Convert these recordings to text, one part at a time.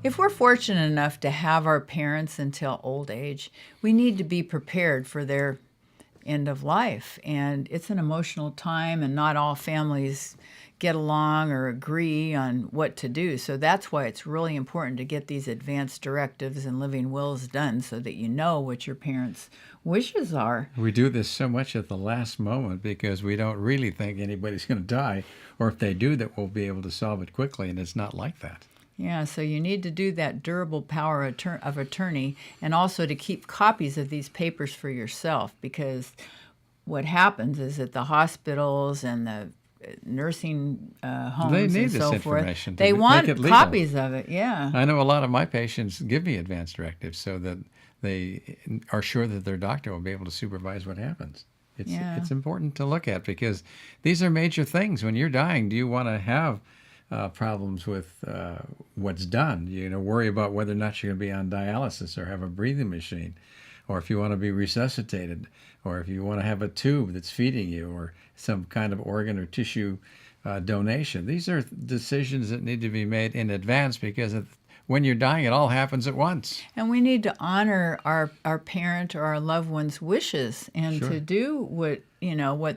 If we're fortunate enough to have our parents until old age, we need to be prepared for their end of life. And it's an emotional time, and not all families get along or agree on what to do. So that's why it's really important to get these advanced directives and living wills done so that you know what your parents' wishes are. We do this so much at the last moment because we don't really think anybody's going to die, or if they do, that we'll be able to solve it quickly, and it's not like that. Yeah, so you need to do that durable power of attorney, and also to keep copies of these papers for yourself, because what happens is that the hospitals and the nursing homes They need and this so information forth, to they make want it legal. copies of it, yeah. I know a lot of my patients give me advance directives so that they are sure that their doctor will be able to supervise what happens. It's important to look at because these are major things. When you're dying, do you want to have problems with what's done? You know, worry about whether or not you're going to be on dialysis or have a breathing machine, or if you want to be resuscitated, or if you want to have a tube that's feeding you, or some kind of organ or tissue donation. These are decisions that need to be made in advance because when you're dying, it all happens at once. And we need to honor our parent or our loved one's wishes, and Sure. to do what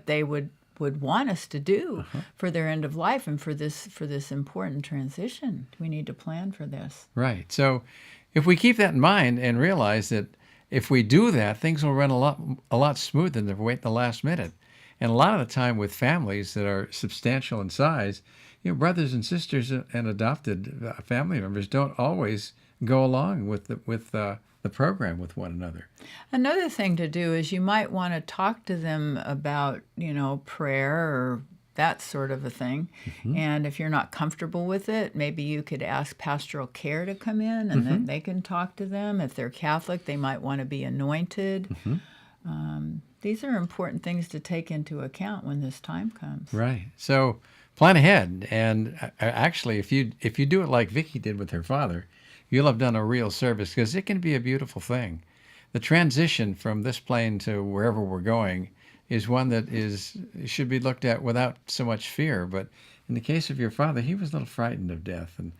they would want us to do for their end of life and for this important transition. We need to plan for this. Right. So if we keep that in mind and realize that if we do that, things will run a lot smoother than if we wait at the last minute. And a lot of the time with families that are substantial in size, brothers and sisters and adopted family members don't always go along with the program with one another. Another thing to do is you might want to talk to them about, prayer or that sort of a thing. And if you're not comfortable with it, maybe you could ask Pastoral Care to come in, and then they can talk to them. If they're Catholic, they might want to be anointed. These are important things to take into account when this time comes. Right. So plan ahead. And actually, if you do it like Vicki did with her father, you'll have done a real service, because it can be a beautiful thing. The transition from this plane to wherever we're going is one that should be looked at without so much fear. But in the case of your father, he was a little frightened of death. And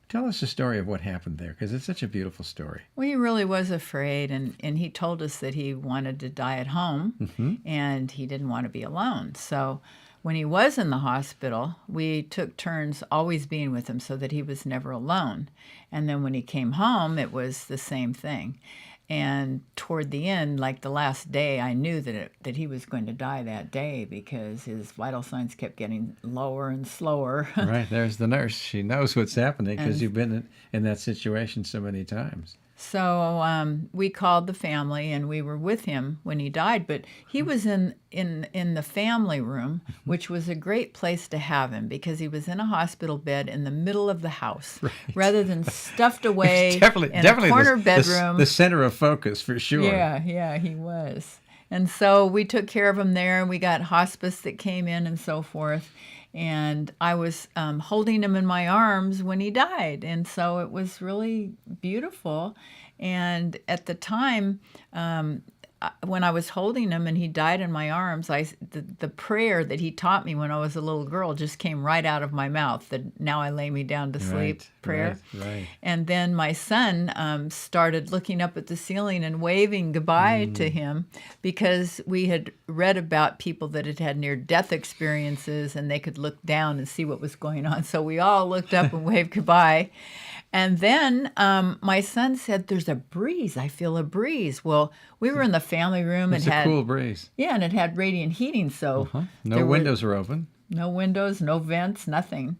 tell us the story of what happened there, because it's such a beautiful story. Well, he really was afraid, and he told us that he wanted to die at home, and he didn't want to be alone. So when he was in the hospital, we took turns always being with him so that he was never alone. And then when he came home, it was the same thing. And toward the end, like the last day, I knew that he was going to die that day, because his vital signs kept getting lower and slower. Right, there's the nurse. She knows what's happening because you've been in that situation so many times. So we called the family, and we were with him when he died. But he was in the family room, which was a great place to have him, because he was in a hospital bed in the middle of the house, rather than stuffed away in a corner bedroom. The center of focus, for sure. Yeah, he was. And so we took care of him there, and we got hospice that came in and so forth. And I was holding him in my arms when he died. And so it was really beautiful. And at the time, when I was holding him and he died in my arms, the prayer that he taught me when I was a little girl just came right out of my mouth, the "now I lay me down to sleep" prayer. Right. And then my son started looking up at the ceiling and waving goodbye to him, because we had read about people that had had near-death experiences, and they could look down and see what was going on. So we all looked up and waved goodbye. And then my son said, "There's a breeze. I feel a breeze." Well, we were in the family room. It's a cool breeze. Yeah, and it had radiant heating, so No windows were open. No windows, no vents, nothing.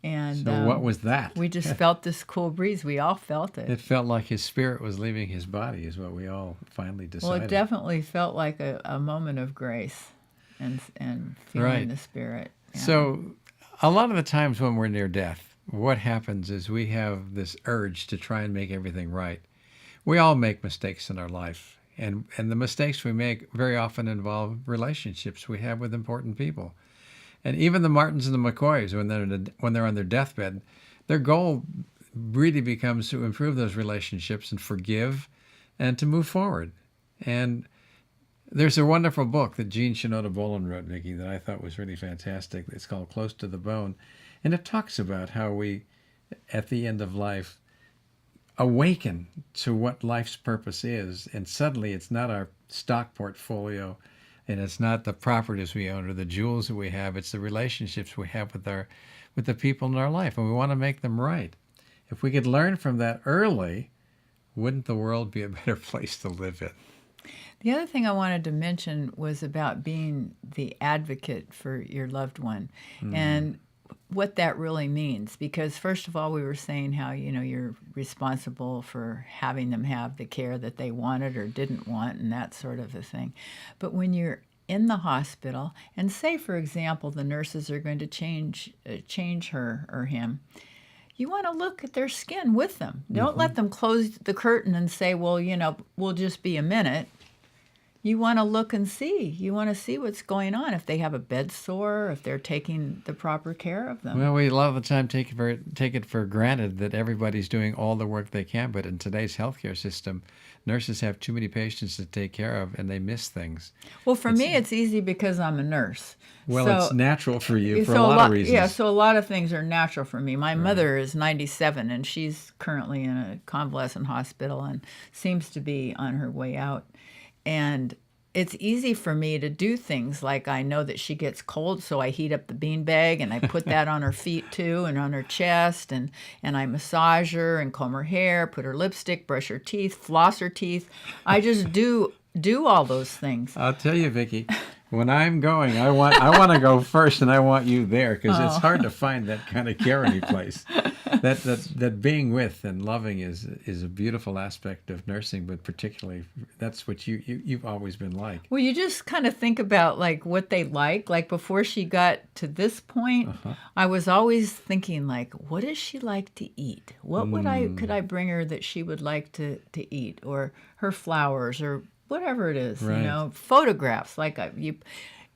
And so what was that? We just felt this cool breeze. We all felt it. It felt like his spirit was leaving his body, is what we all finally decided. Well, it definitely felt like a moment of grace and feeling the spirit. Yeah. So a lot of the times when we're near death, what happens is we have this urge to try and make everything right. We all make mistakes in our life, and the mistakes we make very often involve relationships we have with important people. And even the Martins and the McCoys, when they're on their deathbed, their goal really becomes to improve those relationships and forgive and to move forward. And there's a wonderful book that Jean Shinoda Bolen wrote, Vicki, that I thought was really fantastic. It's called Close to the Bone. And it talks about how we, at the end of life, awaken to what life's purpose is, and suddenly it's not our stock portfolio, and it's not the properties we own or the jewels that we have. It's the relationships we have with the people in our life, and we want to make them right. If we could learn from that early, wouldn't the world be a better place to live in? The other thing I wanted to mention was about being the advocate for your loved one and what that really means. Because first of all, we were saying how, you're responsible for having them have the care that they wanted or didn't want and that sort of a thing. But when you're in the hospital, and say, for example, the nurses are going to change her or him, you want to look at their skin with them. Don't let them close the curtain and say, well, we'll just be a minute. You want to look and see. You want to see what's going on, if they have a bed sore, if they're taking the proper care of them. Well, we a lot of the time take it for granted that everybody's doing all the work they can, but in today's healthcare system, nurses have too many patients to take care of, and they miss things. Well, for me, it's easy because I'm a nurse. Well, so, it's natural for you for a lot of reasons. Yeah, so a lot of things are natural for me. My mother is 97, and she's currently in a convalescent hospital and seems to be on her way out. And it's easy for me to do things like, I know that she gets cold, so I heat up the beanbag and I put that on her feet too and on her chest, and I massage her and comb her hair, put her lipstick, brush her teeth, floss her teeth. I just do all those things. I'll tell you, Vicki, when I'm going, I want to go first, and I want you there, because it's hard to find that kind of care any place. That being with and loving is a beautiful aspect of nursing, but particularly that's what you've always been like. Well, you just kind of think about like what they like. Like before she got to this point, I was always thinking like, what does she like to eat? What could I bring her that she would like to eat, or her flowers, or whatever it is, Right. Photographs.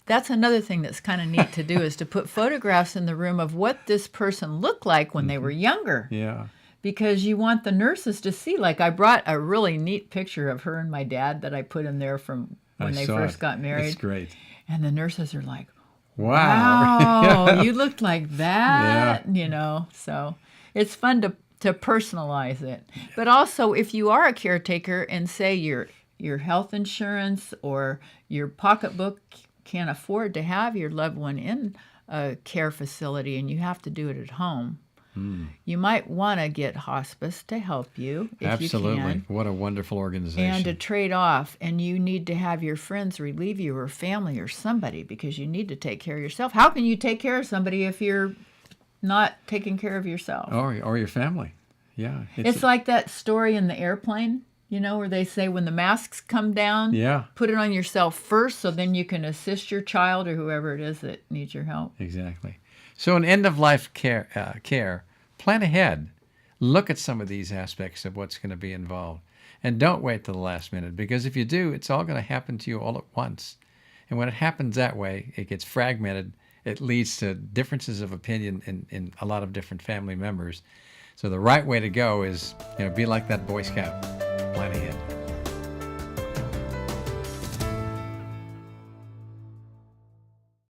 That's another thing that's kind of neat to do, is to put photographs in the room of what this person looked like when they were younger. Yeah. Because you want the nurses to see. Like, I brought a really neat picture of her and my dad that I put in there from when they first got married. It's great. And the nurses are like, Wow. wow, you looked like that, Yeah. So it's fun to personalize it. But also, if you are a caretaker and say your health insurance or your pocketbook can't afford to have your loved one in a care facility and you have to do it at home, you might want to get hospice to help you if Absolutely. you can. What a wonderful organization. And to trade off, and you need to have your friends relieve you, or family or somebody, because you need to take care of yourself. How can you take care of somebody if you're not taking care of yourself? Or your family. Yeah. It's like that story in the airplane, where they say when the masks come down, put it on yourself first so then you can assist your child or whoever it is that needs your help. Exactly. So in end-of-life care, plan ahead. Look at some of these aspects of what's going to be involved. And don't wait till the last minute, because if you do, it's all going to happen to you all at once. And when it happens that way, it gets fragmented. It leads to differences of opinion in a lot of different family members. So the right way to go is, be like that Boy Scout. Plan ahead.